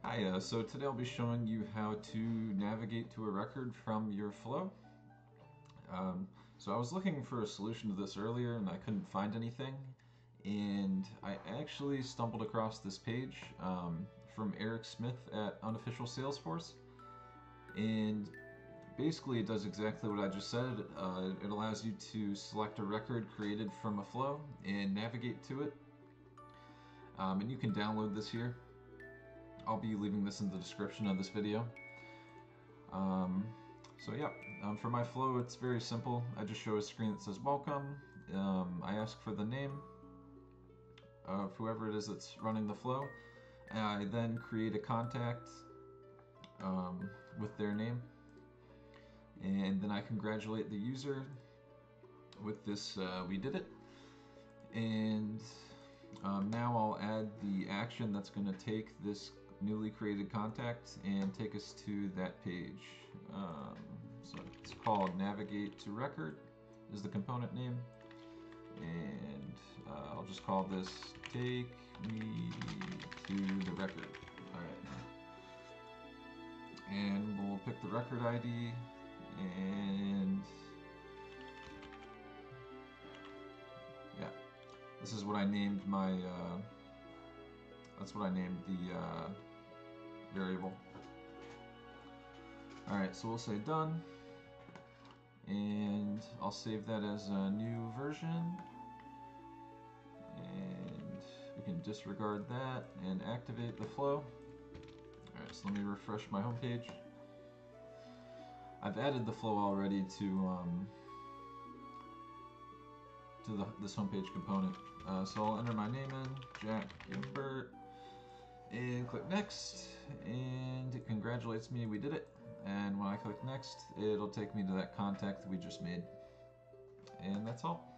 Hi, so today I'll be showing you how to navigate to a record from your flow. So I was looking for a solution to this earlier and I couldn't find anything. And I actually stumbled across this page from Eric Smith at Unofficial Salesforce. And basically it does exactly what I just said. It allows you to select a record created from a flow and navigate to it. And you can download this here. I'll be leaving this in the description of this video. Um, so yeah, for my flow, it's very simple. I just show a screen that says welcome. I ask for the name of whoever it is that's running the flow. I then create a contact with their name, and then I congratulate the user with this. We did it, and now I'll add the action that's going to take this newly created contact and take us to that page. So it's called navigate to record is the component name, and I'll just call this take me to the record. Alright, and we'll pick the record ID, and yeah, this is what I named my that's what I named the variable. Alright, so we'll say done, and I'll save that as a new version, and we can disregard that and activate the flow. Alright, so let me refresh my home page. I've added the flow already to this homepage component. So I'll enter my name in, Jack Gimbert, and click next, and it congratulates me, we did it. And when I click next, it'll take me to that contact that we just made. And that's all.